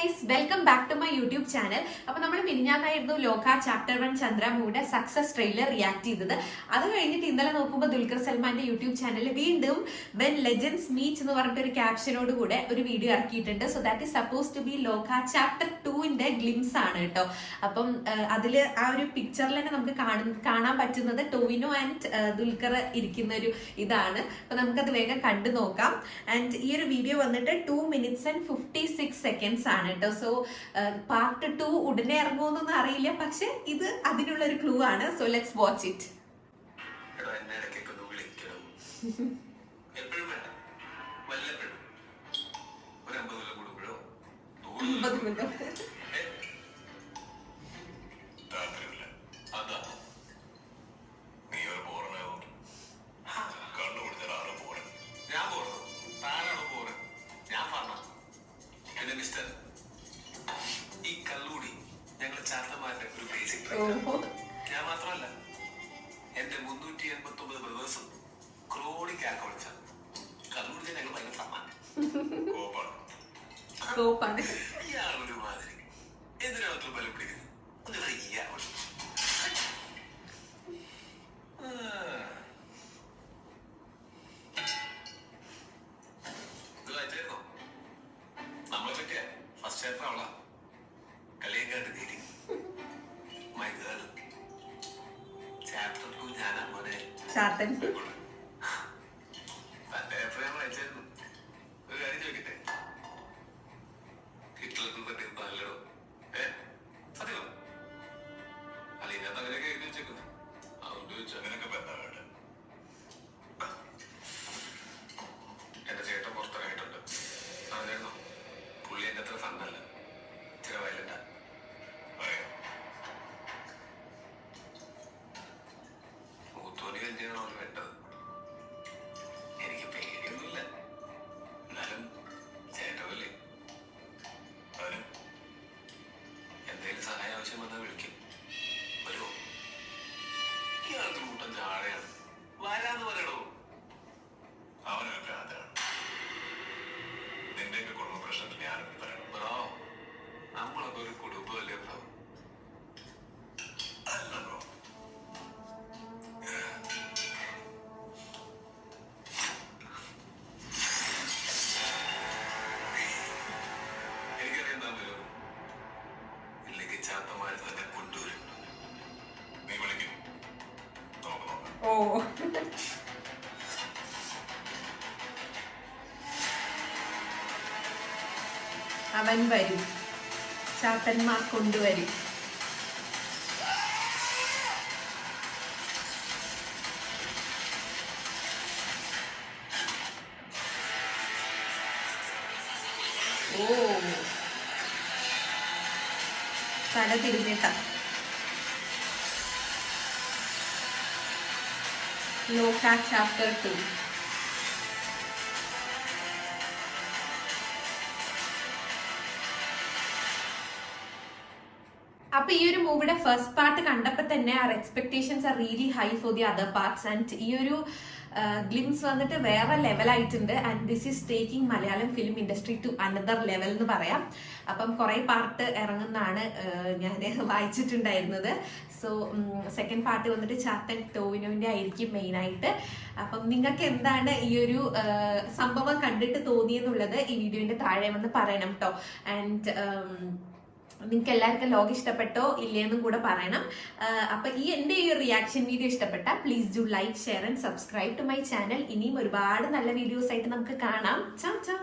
Guys, welcome back to my YouTube channel. അപ്പൊ നമ്മൾ മിനിഞ്ഞാന്നായിരുന്നു ലോക ചാപ്റ്റർ 1 ചന്ദ്ര മൂവിയുടെ സക്സസ് ട്രെയിലർ റിയാക്ട് ചെയ്തത്. അത് കഴിഞ്ഞിട്ട് ഇന്നലെ നോക്കുമ്പോൾ ദുൽഖർ സൽമാന്റെ യൂട്യൂബ് ചാനലിൽ വീണ്ടും വെൻ ലെജൻഡ്സ് മീറ്റ് എന്ന് പറഞ്ഞിട്ട് ഒരു ക്യാപ്ഷനോട് കൂടെ ഒരു വീഡിയോ ഇറക്കിയിട്ടുണ്ട്. So that is suppose to be Lokah chapter 2ന്റെ ഗ്ലിംസ് ആണ് കേട്ടോ. അപ്പം അതില് ആ ഒരു പിക്ചറിൽ തന്നെ നമുക്ക് കാണാൻ പറ്റുന്നത് ടോവിനോ ആൻഡ് ദുൽഖർ ഇരിക്കുന്ന ഒരു ഇതാണ്. അപ്പൊ നമുക്കത് വേഗം കണ്ടു നോക്കാം. ആൻഡ് ഈ ഒരു വീഡിയോ വന്നിട്ട് 2 minutes and 56 seconds ആണ് കേട്ടോ. സോ പാർട്ട് 2 ഉടനെ ഇറങ്ങുമെന്നൊന്നും അറിയില്ല, പക്ഷെ ഇത് അതിനുള്ള ഒരു ക്ലൂ ആണ്. So let's watch it. ഈ കല്ലൂടി ഞങ്ങൾ ചാത്തമാരുടെ ഒരു ബേസിക് ഞാൻ മാത്രമല്ല, എന്റെ 389 ബ്രദേഴ്സും ക്രോണിക് ആക്കോളിച്ച കല്ലൂടി ഞങ്ങൾ ഭയങ്കര കോപ്പാണ്. ഇയാളൊരു മാതിരി എന്തിനാ അത്ര ബലം പിടിക്കുന്നത്? ഇത് വായിച്ചായിരുന്നോ? നമ്മളെ പറ്റിയ ഫസ്റ്റ് ചാപ്റ്റർ അവളാ. കളിയങ്കാട്ട് നീതി മൈ ഗേൾ. ചാപ്റ്റർ 2 ഞാനാ മോനെ. ചാത്തൻ തന്റെ അഭിപ്രായം വായിച്ചായിരുന്നു. ഒരു കാര്യം ചോദിക്കട്ടെ, ഹിറ്റ്ലറിന് പറ്റിയ നല്ലടോ സത്യോ? അല്ല, ഇതിനകത്ത് അങ്ങനെയൊക്കെ എഴുതി വെച്ചേക്കുന്നു. അതുകൊണ്ട് ചോദിച്ചു അങ്ങനെയൊക്കെ ബന്ധമായിട്ട് എന്റെ ചേട്ടൻ പുറത്തിറങ്ങിയിട്ടുണ്ട്. അറിഞ്ഞായിരുന്നോ? പുള്ളി എന്റെ അത്ര ഫണ്ടല്ല, ഇച്ചിരി വയലന്റാ. മൂത്തോലി തന്നെയാണോ അവന് വേണ്ടത്? എനിക്ക് പേടിയൊന്നുമില്ല, എന്നാലും ചേട്ടവല്ലേ. അവനും എന്തെങ്കിലും സഹായം ആവശ്യം വന്നാൽ വിളിക്കും. വരുമോ? ഇയാൾക്ക് കൂട്ടം ചാടയാണ്. വരാന്ന് പറയണോ? അവനൊരു ഭ്രാന്താണ്. നിന്റെയൊക്കെ കുടുംബ പ്രശ്നത്തിൽ ഞാനൊക്കെ പറയണം. ബ്രോ, നമ്മളൊക്കെ ഒരു കുടുംബമല്ലേ ബ്രോ? അല്ല ബ്രോ, എനിക്കറിയാൻ താൻ വരുമോ? ഇല്ലെങ്കിൽ ചാത്തമാര് തന്നെ കൊണ്ടുവരും. നീ വിളിക്കും, നമുക്ക് നോക്കാം. ഓ, അവൻ വരും, ചാത്തന്മാർ കൊണ്ടുവരും. ഓ, തല തിരിഞ്ഞിട്ട ലോക ചാപ്റ്റർ 2. അപ്പൊ ഈ ഒരു മൂവിയുടെ ഫസ്റ്റ് പാർട്ട് കണ്ടപ്പോ തന്നെ our expectations are really high for the other parts. And ഈ ഒരു ഗ്ലിംസ് വന്നിട്ട് വേറെ ലെവലായിട്ടുണ്ട്. And this is taking Malayalam film industry to another level എന്ന് പറയാം. അപ്പം കുറെ പാർട്ട് ഇറങ്ങുന്നതാണ് ഞാൻ വായിച്ചിട്ടുണ്ടായിരുന്നത്. സോ സെക്കൻഡ് പാർട്ട് വന്നിട്ട് ചാത്തൻ ടോവിനോന്റെ ആയിരിക്കും മെയിനായിട്ട്. അപ്പം നിങ്ങൾക്ക് എന്താണ് ഈ ഒരു സംഭവം കണ്ടിട്ട് തോന്നിയെന്നുള്ളത് ഈ വീഡിയോന്റെ താഴെ വന്ന് പറയണം കേട്ടോ. ആൻഡ് നിങ്ങൾക്ക് എല്ലാവർക്കും ലോഗ് ഇഷ്ടപ്പെട്ടോ ഇല്ലേന്നും കൂടെ പറയണം. അപ്പൊ എന്റെ ഈ റിയാക്ഷൻ വീഡിയോ ഇഷ്ടപ്പെട്ട please do like, share and subscribe to my channel. ഇനിയും ഒരുപാട് നല്ല വീഡിയോസ് ആയിട്ട് നമുക്ക് കാണാം. ചാ ചാ.